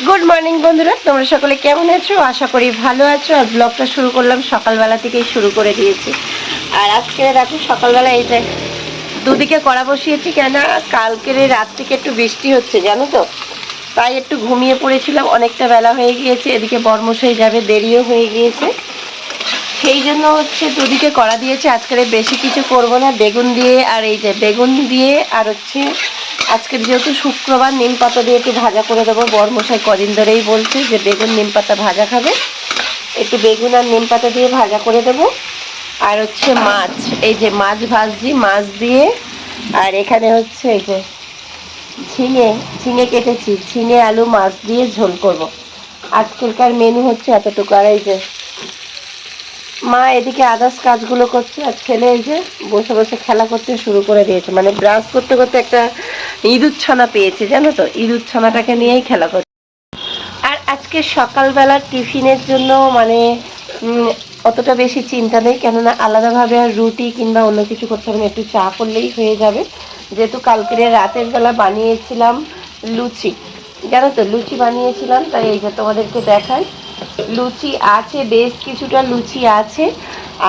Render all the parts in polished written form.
Good morning বন্ধুরা, তোমরা সকলে কেমন আছো? আশা করি ভালো আছো। আর ব্লগটা শুরু করলাম সকালবেলা থেকেই শুরু করে দিয়েছি। আর আজকে দেখো সকালবেলা এই যে দুদিকে কড়া বসিয়েছি, কেন কালকের রাত থেকে একটু বৃষ্টি হচ্ছে জানো তো, তাই একটু ঘুমিয়ে পড়েছিলাম, অনেকটা বেলা হয়ে গিয়েছে, এদিকে বরমশাই যাবে, দেরিও হয়ে গিয়েছে, সেই জন্য হচ্ছে দুদিকে কড়া দিয়েছে। আজকের বেশি কিছু করব না, বেগুন দিয়ে আর এই যে বেগুন দিয়ে আর হচ্ছে আজকের যেহেতু শুক্রবার, নিম পাতা দিয়ে একটু ভাজা করে দেবো। বরমশাই কদিন ধরেই বলছে যে বেগুন নিম পাতা ভাজা খাবে, একটু বেগুন আর নিম পাতা দিয়ে ভাজা করে দেবো। আর হচ্ছে মাছ, এই যে মাছ ভাজছি মাছ দিয়ে। আর এখানে হচ্ছে এই যে ঝিঙে ঝিঙে কেটেছি, ঝিঙে আলু মাছ দিয়ে ঝোল করব। আজকেরকার মেনু হচ্ছে এতটুকু। আর এই যে মা এদিকে আদার্স কাজগুলো করছে, আর ছেলে এই যে বসে বসে খেলা করতে শুরু করে দিয়েছে, মানে ব্রাশ করতে করতে একটা ইঁদুর ছানা পেয়েছে জানো তো, ইঁদুর ছানাটাকে নিয়েই খেলা করছে। আর আজকে সকালবেলা টিফিনের জন্য মানে অতটা বেশি চিন্তা নেই, কেননা আলাদাভাবে আর রুটি কিংবা অন্য কিছু করতে হবে না, একটু চা করলেই হয়ে যাবে। যেহেতু কালকের রাতের বেলা বানিয়েছিলাম লুচি, জানো তো লুচি বানিয়েছিলাম, তাই এই যে তোমাদেরকে দেখাই। লুচি আছে, বেশ কিছুটা লুচি আছে।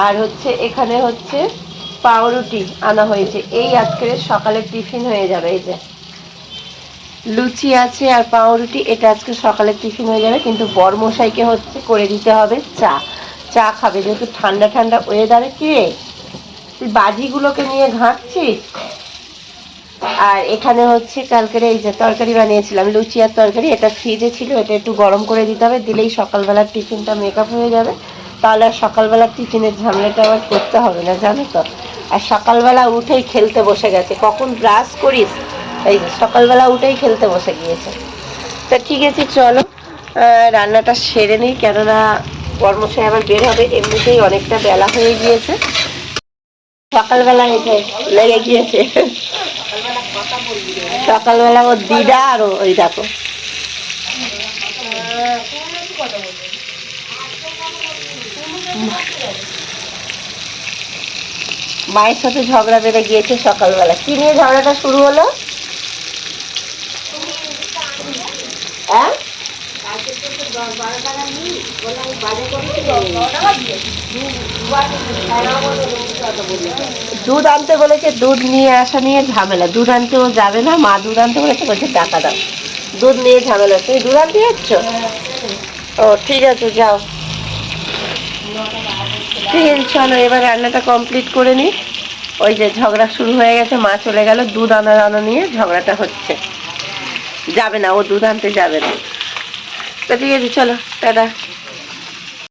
আর হচ্ছে এখানে হচ্ছে পাউরুটি আনা হয়েছে, এই আজকের সকালের টিফিন হয়ে যাবে। এই যে লুচি আছে আর পাউরুটি, এটা আজকে সকালের টিফিন হয়ে যাবে। কিন্তু বরমশাইকে হচ্ছে করে দিতে হবে চা, চা খাবে যেহেতু ঠান্ডা ঠান্ডা ওয়েদারে। কি রে তুই বাজিগুলোকে নিয়ে ঘাঁটছিস? আর এখানে হচ্ছে কালকের এই যে তরকারি বানিয়েছিলাম, লুচি আর তরকারি, এটা ফ্রিজে ছিল, এটা একটু গরম করে দিতে হবে, দিলেই সকালবেলার টিফিনটা মেকআপ হয়ে যাবে। তাহলে আর সকালবেলার টিফিনের ঝামেলাটা আবার করতে হবে না জানো তো। আর সকালবেলা উঠেই খেলতে বসে গেছে, কখন ব্রাশ করিস, এই যে সকালবেলা উঠেই খেলতে বসে গিয়েছে। তা ঠিক আছে চলো রান্নাটা সেরে নিই, কেননা কর্মশাই আবার বের হবে, এমনিতেই অনেকটা বেলা হয়ে গিয়েছে। সকালবেলা এসে লেগে গিয়েছে, সকালবেলা ওর দিদা আর ওই দেখো মায়ের সাথে ঝগড়া বেড়ে গিয়েছে সকালবেলা। কি নিয়ে ঝগড়াটা শুরু হলো? হ্যাঁ দুধ আনতে বলেছে, দুধ নিয়ে আসা নিয়ে ঝামেলা, দুধ আনতেও যাবে না, মা দুধ আনতে বলেছে, বলছে টাকা দাও, দুধ নিয়ে ঝামেলা। তুমি দুধ আনতে যাচ্ছ? ও ঠিক আছে যাও। ঠিক আছে চলো এবার রান্নাটা কমপ্লিট করে নিই। ওই যে ঝগড়া শুরু হয়ে গেছে, মা চলে গেল, দুধ আনা নিয়ে ঝগড়াটা হচ্ছে, যাবে না, ও দুধ আনতে যাবে না। তো ঠিক আছে চলো টাটা।